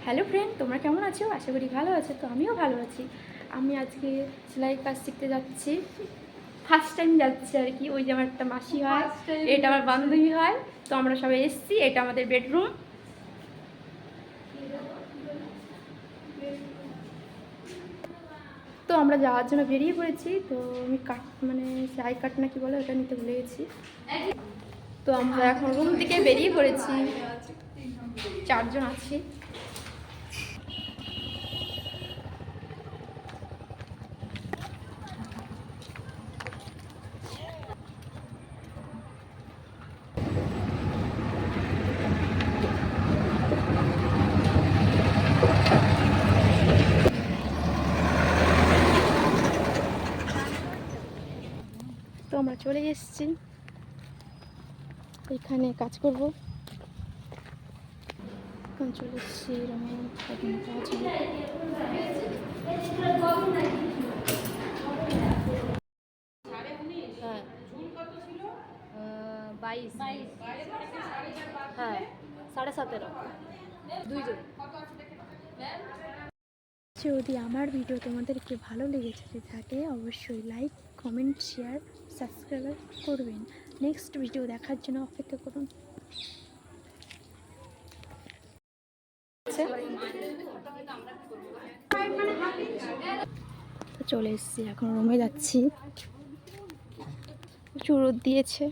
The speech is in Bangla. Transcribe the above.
হ্যালো ফ্রেন্ড, তোমরা কেমন আছো? আশা করি ভালো আছো। তো আমিও ভালো আছি। আমি আজকে সেলাই কাজ শিখতে যাচ্ছি, ফার্স্ট টাইম যাচ্ছি আর কি। ওই যে আমার একটা মাসি হয়, এটা আমার বান্ধবী হয়, তো আমরা সবাই এসেছি। এটা আমাদের বেডরুম। তো আমরা যাওয়ার জন্য বেরিয়ে পড়েছি। তো আমি আই কাট না কি বলে ওটা নিতে ভুলে গেছি। তো আমরা এখন রুম থেকে বেরিয়ে পড়েছি, 4 জন আছি। তো আমরা চলে এসেছি, এখানে কাজ করব। এখন চলে এসেছি এরকম কাজ হবে। হ্যাঁ 22 হ্যাঁ 17.5 দুইজন। যদি আমার ভিডিও তোমাদেরকে ভালো লেগেছে থাকে অবশ্যই লাইক, কমেন্ট, শেয়ার, সাবস্ক্রাইব করবেন। নেক্সট ভিডিও দেখার জন্য অপেক্ষা করুন। চলে এসেছি, এখন রুমে যাচ্ছি। প্রচুর রোদ দিয়েছে।